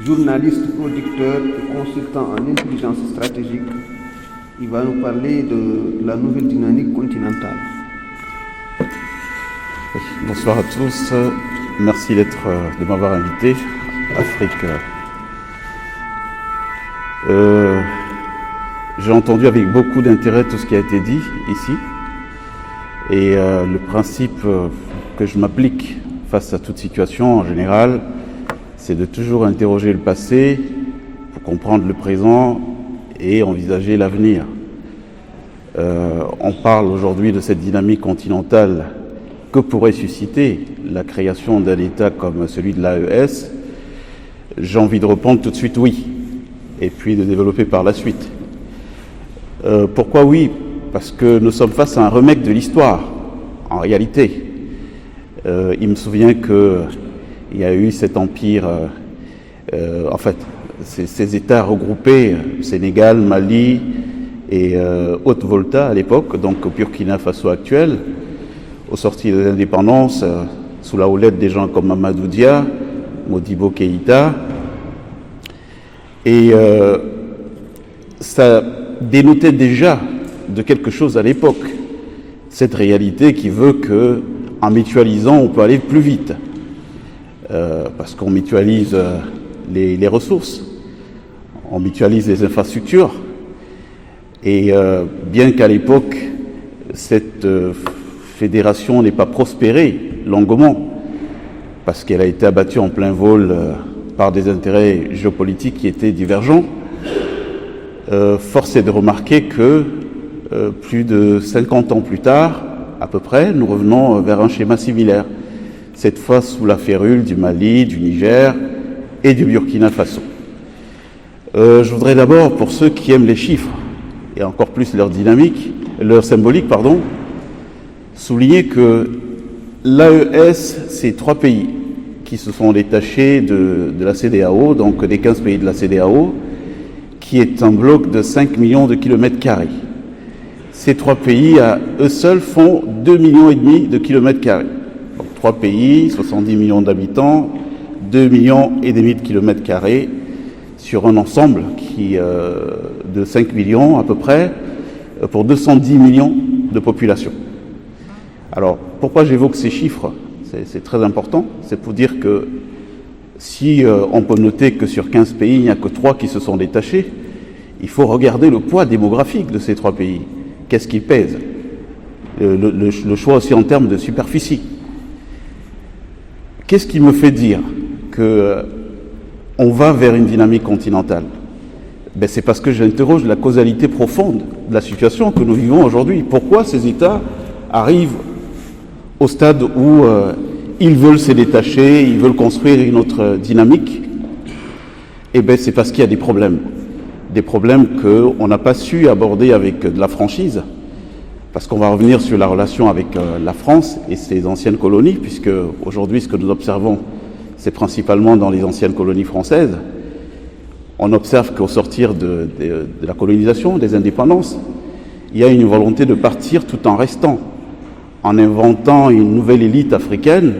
journaliste, producteur et consultant en intelligence stratégique. Il va nous parler de la nouvelle dynamique continentale. Bonsoir à tous. Merci de m'avoir invité. Afrique. J'ai entendu avec beaucoup d'intérêt tout ce qui a été dit ici. Et le principe que je m'applique face à toute situation en général, c'est de toujours interroger le passé pour comprendre le présent et envisager l'avenir. On parle aujourd'hui de cette dynamique continentale que pourrait susciter la création d'un État comme celui de l'AES. J'ai envie de répondre tout de suite oui, et puis de développer par la suite. Pourquoi oui? Parce que nous sommes face à un remake de l'histoire, en réalité. Il me souvient qu'il y a eu cet empire, en fait, ces États regroupés, Sénégal, Mali et Haute-Volta à l'époque, donc au Burkina Faso actuel, au sorti de l'indépendance, sous la houlette des gens comme Mamadou Dia, Modibo Keïta. Et ça dénotait déjà de quelque chose à l'époque, cette réalité qui veut que, en mutualisant, on peut aller plus vite, parce qu'on mutualise les ressources, on mutualise les infrastructures, et bien qu'à l'époque, cette fédération n'ait pas prospéré longuement, parce qu'elle a été abattue en plein vol par des intérêts géopolitiques qui étaient divergents, force est de remarquer que plus de 50 ans plus tard, à peu près, nous revenons vers un schéma similaire, cette fois sous la férule du Mali, du Niger et du Burkina Faso. Je voudrais d'abord, pour ceux qui aiment les chiffres, et encore plus leur dynamique, leur symbolique, souligner que l'AES, c'est 3 pays qui se sont détachés de la CEDEAO, donc des 15 pays de la CEDEAO, qui est un bloc de 5 millions de kilomètres carrés. Ces 3 pays, à eux seuls, font 2,5 millions de kilomètres carrés. Donc 3 pays, 70 millions d'habitants, 2,5 millions de kilomètres carrés, sur un ensemble de 5 millions à peu près, pour 210 millions de population. Alors, pourquoi j'évoque ces chiffres? C'est très important. C'est pour dire que si on peut noter que sur 15 pays, il n'y a que 3 qui se sont détachés, il faut regarder le poids démographique de ces 3 pays. Qu'est-ce qui pèse? Le choix aussi en termes de superficie. Qu'est-ce qui me fait dire qu'on va vers une dynamique continentale? C'est parce que j'interroge la causalité profonde de la situation que nous vivons aujourd'hui. Pourquoi ces États arrivent au stade où ils veulent se détacher, ils veulent construire une autre dynamique? C'est parce qu'il y a des problèmes qu'on n'a pas su aborder avec de la franchise, parce qu'on va revenir sur la relation avec la France et ses anciennes colonies, puisque aujourd'hui ce que nous observons, c'est principalement dans les anciennes colonies françaises. On observe qu'au sortir de la colonisation, des indépendances, il y a une volonté de partir tout en restant, en inventant une nouvelle élite africaine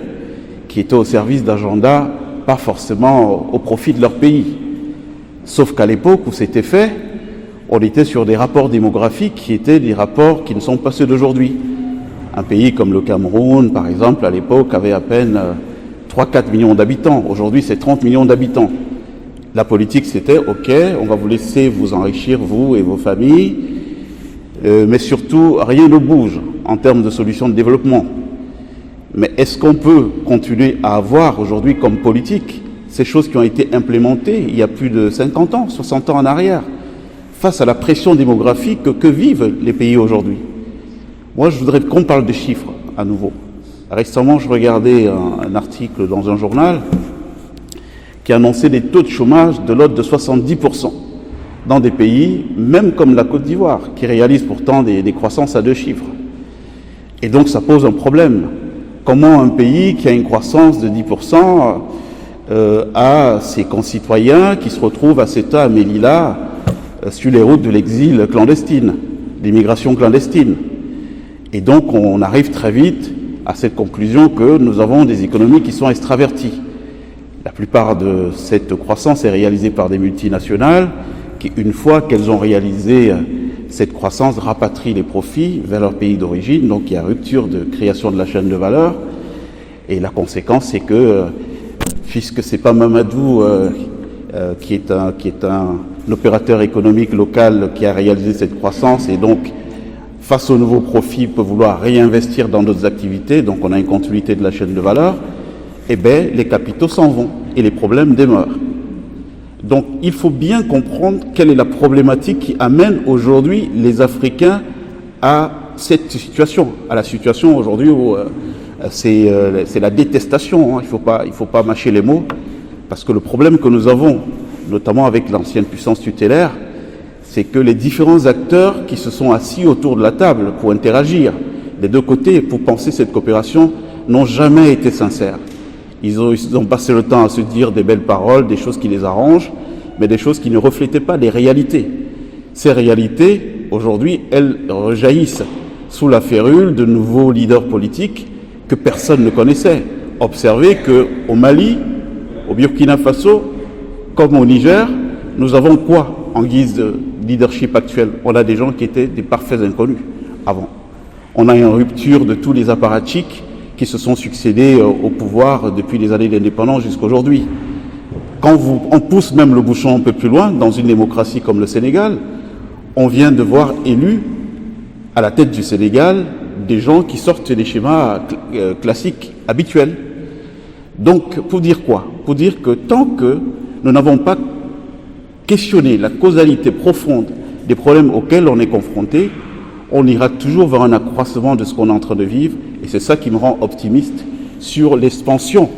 qui était au service d'agendas pas forcément au profit de leur pays. Sauf qu'à l'époque où c'était fait, on était sur des rapports démographiques qui étaient des rapports qui ne sont pas ceux d'aujourd'hui. Un pays comme le Cameroun, par exemple, à l'époque, avait à peine 3-4 millions d'habitants. Aujourd'hui, c'est 30 millions d'habitants. La politique, c'était « Ok, on va vous laisser vous enrichir, vous et vos familles, mais surtout, rien ne bouge en termes de solutions de développement. » Mais est-ce qu'on peut continuer à avoir aujourd'hui comme politique ces choses qui ont été implémentées il y a plus de 50 ans, 60 ans en arrière, face à la pression démographique que vivent les pays aujourd'hui? Moi, je voudrais qu'on parle de chiffres à nouveau. Récemment, je regardais un article dans un journal qui annonçait des taux de chômage de l'ordre de 70% dans des pays, même comme la Côte d'Ivoire, qui réalise pourtant des croissances à 2 chiffres. Et donc, ça pose un problème. Comment un pays qui a une croissance de 10% a ses concitoyens qui se retrouvent à Ceuta, à Melilla, sur les routes de l'exil clandestine, l'immigration clandestine? Et donc, on arrive très vite à cette conclusion que nous avons des économies qui sont extraverties. La plupart de cette croissance est réalisée par des multinationales qui, une fois qu'elles ont réalisé cette croissance, rapatrient les profits vers leur pays d'origine. Donc il y a rupture de création de la chaîne de valeur. Et la conséquence, c'est que, puisque ce n'est pas Mamadou qui est un opérateur économique local qui a réalisé cette croissance, et donc face aux nouveaux profits peut vouloir réinvestir dans d'autres activités, donc on a une continuité de la chaîne de valeur, eh bien les capitaux s'en vont et les problèmes demeurent. Donc il faut bien comprendre quelle est la problématique qui amène aujourd'hui les Africains à cette situation, à la situation aujourd'hui où c'est la détestation, hein. Il faut pas mâcher les mots, parce que le problème que nous avons, notamment avec l'ancienne puissance tutélaire, c'est que les différents acteurs qui se sont assis autour de la table pour interagir des deux côtés, pour penser cette coopération, n'ont jamais été sincères. Ils ont passé le temps à se dire des belles paroles, des choses qui les arrangent, mais des choses qui ne reflétaient pas les réalités. Ces réalités, aujourd'hui, elles rejaillissent sous la férule de nouveaux leaders politiques que personne ne connaissait. Observez qu'au Mali, au Burkina Faso, comme au Niger, nous avons quoi en guise de leadership actuel? On a des gens qui étaient des parfaits inconnus avant. On a une rupture de tous les apparatchiks qui se sont succédés au pouvoir depuis les années d'indépendance jusqu'à aujourd'hui. Quand on pousse même le bouchon un peu plus loin, dans une démocratie comme le Sénégal, on vient de voir élus à la tête du Sénégal des gens qui sortent des schémas classiques, habituels. Donc, pour dire quoi? Pour dire que tant que nous n'avons pas questionné la causalité profonde des problèmes auxquels on est confronté, on ira toujours vers un accroissement de ce qu'on est en train de vivre, et c'est ça qui me rend optimiste sur l'expansion,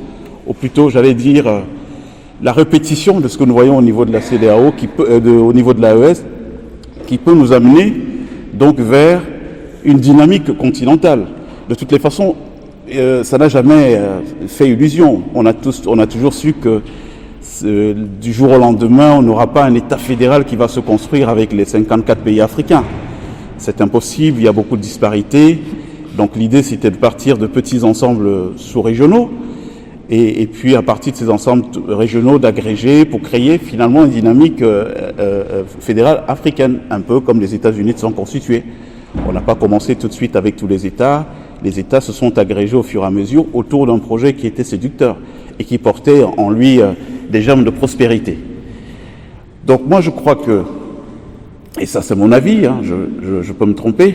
ou plutôt, j'allais dire, la répétition de ce que nous voyons au niveau de la CEDEAO, au niveau de l'AES, qui peut nous amener donc vers une dynamique continentale. De toutes les façons, ça n'a jamais fait illusion. On a toujours su que du jour au lendemain, on n'aura pas un État fédéral qui va se construire avec les 54 pays africains. C'est impossible, il y a beaucoup de disparités. Donc l'idée, c'était de partir de petits ensembles sous-régionaux et puis à partir de ces ensembles régionaux d'agréger pour créer finalement une dynamique fédérale africaine, un peu comme les États-Unis se sont constitués. On n'a pas commencé tout de suite avec tous les États. Les États se sont agrégés au fur et à mesure autour d'un projet qui était séducteur et qui portait en lui des germes de prospérité. Donc moi je crois que, et ça c'est mon avis, hein, je peux me tromper,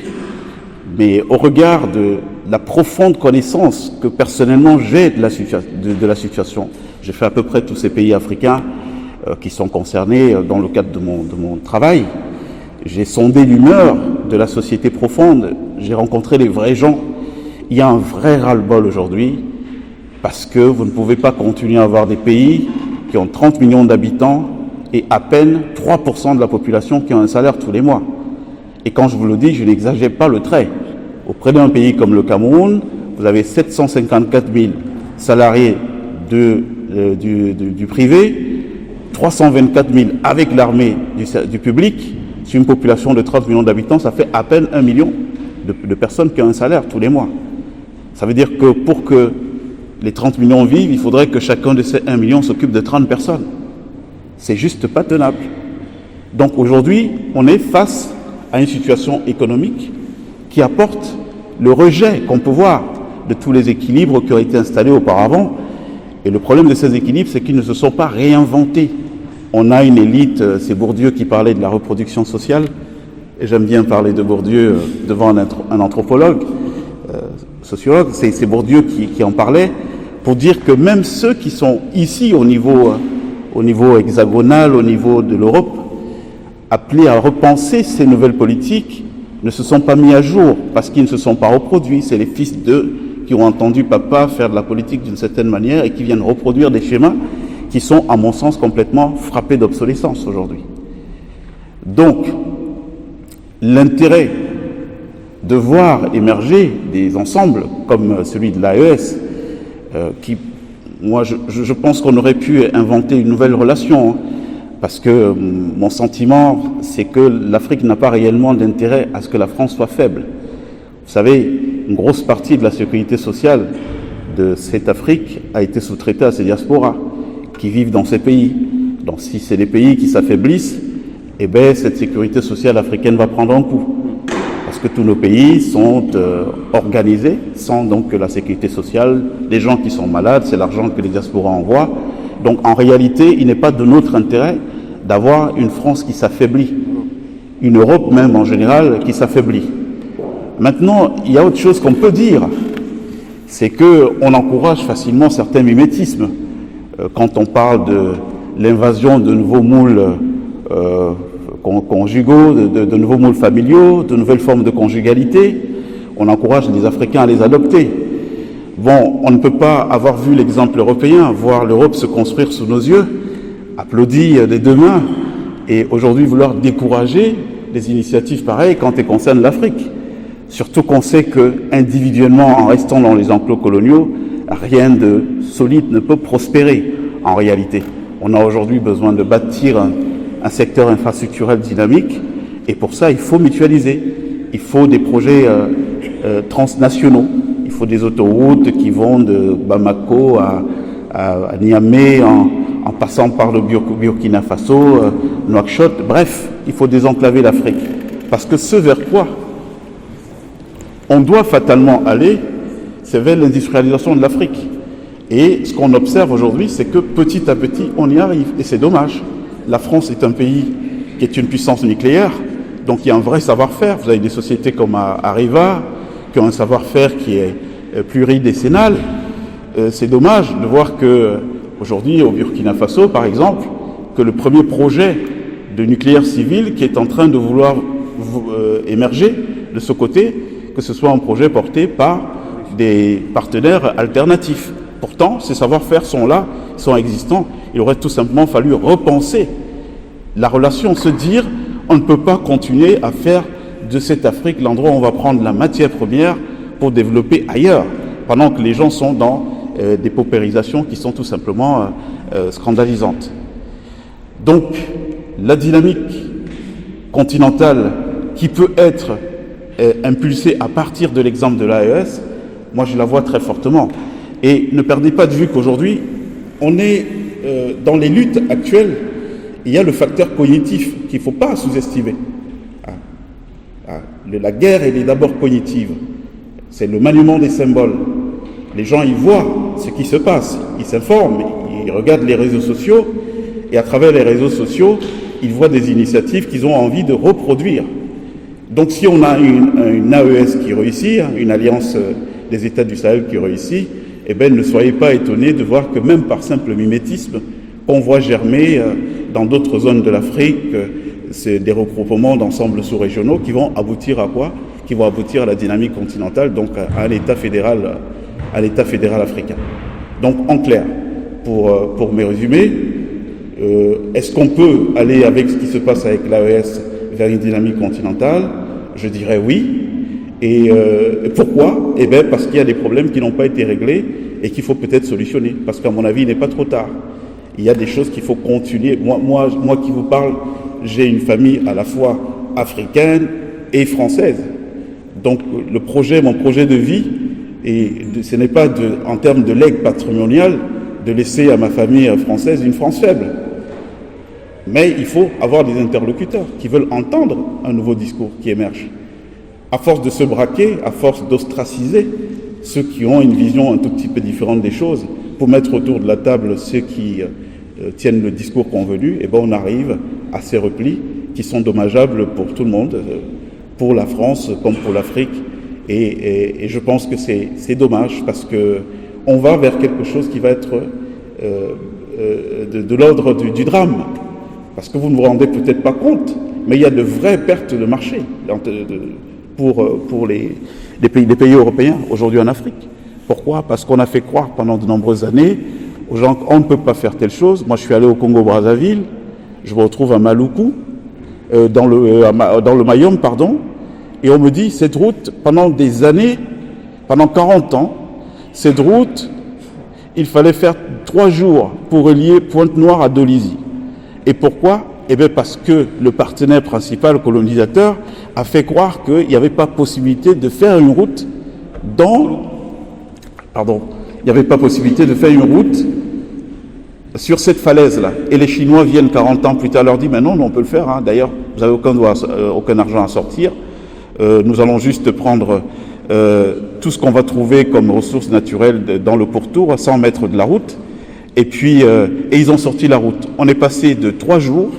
mais au regard de la profonde connaissance que personnellement j'ai de la situation, j'ai fait à peu près tous ces pays africains qui sont concernés dans le cadre de mon travail, j'ai sondé l'humeur de la société profonde, j'ai rencontré les vrais gens. Il y a un vrai ras-le-bol aujourd'hui parce que vous ne pouvez pas continuer à avoir des pays qui ont 30 millions d'habitants et à peine 3% de la population qui ont un salaire tous les mois. Et quand je vous le dis, je n'exagère pas le trait. Auprès d'un pays comme le Cameroun, vous avez 754 000 salariés du privé, 324 000 avec l'armée du public. Sur une population de 30 millions d'habitants, ça fait à peine 1 million de personnes qui ont un salaire tous les mois. Ça veut dire que pour que les 30 millions vivent, il faudrait que chacun de ces 1 million s'occupe de 30 personnes. C'est juste pas tenable. Donc aujourd'hui, on est face à une situation économique qui apporte le rejet qu'on peut voir de tous les équilibres qui ont été installés auparavant. Et le problème de ces équilibres, c'est qu'ils ne se sont pas réinventés. On a une élite, c'est Bourdieu qui parlait de la reproduction sociale, et j'aime bien parler de Bourdieu devant un anthropologue, sociologue, c'est Bourdieu qui en parlait, pour dire que même ceux qui sont ici au niveau hexagonal, au niveau de l'Europe, appelés à repenser ces nouvelles politiques, ne se sont pas mis à jour parce qu'ils ne se sont pas reproduits. C'est les fils d'eux qui ont entendu papa faire de la politique d'une certaine manière et qui viennent reproduire des schémas qui sont, à mon sens, complètement frappés d'obsolescence aujourd'hui. Donc, l'intérêt de voir émerger des ensembles comme celui de l'AES, qui, moi, je pense qu'on aurait pu inventer une nouvelle relation, hein, parce que mon sentiment, c'est que l'Afrique n'a pas réellement d'intérêt à ce que la France soit faible. Vous savez, une grosse partie de la sécurité sociale de cette Afrique a été sous-traitée à ces diasporas, qui vivent dans ces pays. Donc si c'est les pays qui s'affaiblissent, eh bien cette sécurité sociale africaine va prendre un coup. Parce que tous nos pays sont organisés sans donc que la sécurité sociale, les gens qui sont malades, c'est l'argent que les diasporas envoient. Donc en réalité, il n'est pas de notre intérêt d'avoir une France qui s'affaiblit, une Europe même en général qui s'affaiblit. Maintenant, il y a autre chose qu'on peut dire, c'est qu'on encourage facilement certains mimétismes. Quand on parle de l'invasion de nouveaux moules conjugaux, de nouveaux moules familiaux, de nouvelles formes de conjugalité, on encourage les Africains à les adopter. Bon, on ne peut pas avoir vu l'exemple européen, voir l'Europe se construire sous nos yeux, applaudir des deux mains, et aujourd'hui vouloir décourager des initiatives pareilles quand elles concernent l'Afrique. Surtout qu'on sait que individuellement, en restant dans les enclos coloniaux, rien de solide ne peut prospérer en réalité. On a aujourd'hui besoin de bâtir un secteur infrastructurel dynamique, et pour ça il faut mutualiser. Il faut des projets transnationaux, il faut des autoroutes qui vont de Bamako à Niamey en passant par le Burkina Faso, Nouakchott, bref, il faut désenclaver l'Afrique. Parce que ce vers quoi on doit fatalement aller, c'est vers l'industrialisation de l'Afrique. Et ce qu'on observe aujourd'hui, c'est que petit à petit, on y arrive. Et c'est dommage. La France est un pays qui est une puissance nucléaire, donc il y a un vrai savoir-faire. Vous avez des sociétés comme Areva, qui ont un savoir-faire qui est pluridécennal. C'est dommage de voir qu'aujourd'hui, au Burkina Faso, par exemple, que le premier projet de nucléaire civil qui est en train de vouloir émerger de ce côté, que ce soit un projet porté par des partenaires alternatifs. Pourtant, ces savoir-faire sont là, sont existants. Il aurait tout simplement fallu repenser la relation, se dire on ne peut pas continuer à faire de cette Afrique l'endroit où on va prendre la matière première pour développer ailleurs, pendant que les gens sont dans des paupérisations qui sont tout simplement scandalisantes. Donc, la dynamique continentale qui peut être impulsée à partir de l'exemple de l'AES, moi je la vois très fortement. Et ne perdez pas de vue qu'aujourd'hui, on est dans les luttes actuelles, il y a le facteur cognitif qu'il ne faut pas sous-estimer. La guerre, elle est d'abord cognitive. C'est le maniement des symboles. Les gens, ils voient ce qui se passe, ils s'informent, ils regardent les réseaux sociaux, et à travers les réseaux sociaux, ils voient des initiatives qu'ils ont envie de reproduire. Donc si on a une AES qui réussit, une alliance des États du Sahel qui réussit, eh bien ne soyez pas étonnés de voir que même par simple mimétisme, on voit germer dans d'autres zones de l'Afrique, c'est des regroupements d'ensembles sous-régionaux qui vont aboutir à quoi? Qui vont aboutir à la dynamique continentale, donc à l'État fédéral africain. Donc en clair, pour me résumer, est-ce qu'on peut aller avec ce qui se passe avec l'AES vers une dynamique continentale? Je dirais oui. Et pourquoi? Eh bien parce qu'il y a des problèmes qui n'ont pas été réglés et qu'il faut peut-être solutionner. Parce qu'à mon avis, il n'est pas trop tard. Il y a des choses qu'il faut continuer. Moi qui vous parle, j'ai une famille à la fois africaine et française. Donc mon projet de vie, et ce n'est pas en termes de legs patrimonial de laisser à ma famille française une France faible. Mais il faut avoir des interlocuteurs qui veulent entendre un nouveau discours qui émerge. À force de se braquer, à force d'ostraciser ceux qui ont une vision un tout petit peu différente des choses, pour mettre autour de la table ceux qui tiennent le discours convenu, et ben on arrive à ces replis qui sont dommageables pour tout le monde, pour la France comme pour l'Afrique. Et je pense que c'est dommage parce qu'on va vers quelque chose qui va être de l'ordre du drame. Parce que vous ne vous rendez peut-être pas compte, mais il y a de vraies pertes de marché pour les pays européens aujourd'hui en Afrique. Pourquoi? Parce qu'on a fait croire pendant de nombreuses années aux gens qu'on ne peut pas faire telle chose. Moi, je suis allé au Congo-Brazzaville, je me retrouve à Maluku, dans le Mayom, pardon, et on me dit, cette route, pendant des années, pendant 40 ans, cette route, il fallait faire 3 jours pour relier Pointe-Noire à Dolisie. Et pourquoi? Eh bien parce que le partenaire principal colonisateur a fait croire qu'il n'y avait pas possibilité de faire une route il n'y avait pas possibilité de faire une route sur cette falaise-là, et les Chinois viennent 40 ans plus tard, leur disent, mais non, on peut le faire, hein. D'ailleurs, vous n'avez aucun argent à sortir, nous allons juste prendre tout ce qu'on va trouver comme ressources naturelles dans le pourtour, à 100 mètres de la route, et puis, et ils ont sorti la route. On est passé de 3 jours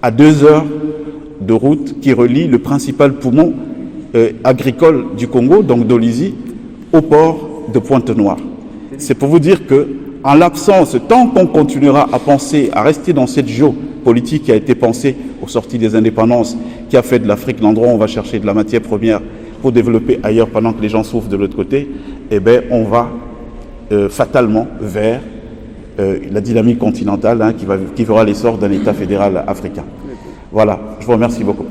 à 2 heures de route qui relie le principal poumon agricole du Congo, donc d'Olizy, au port de Pointe-Noire. C'est pour vous dire que, en l'absence, tant qu'on continuera à penser, à rester dans cette géopolitique qui a été pensée aux sorties des indépendances, qui a fait de l'Afrique l'endroit où on va chercher de la matière première pour développer ailleurs pendant que les gens souffrent de l'autre côté, eh bien, on va fatalement vers la dynamique continentale, hein, qui verra l'essor d'un État fédéral africain. Voilà, je vous remercie beaucoup.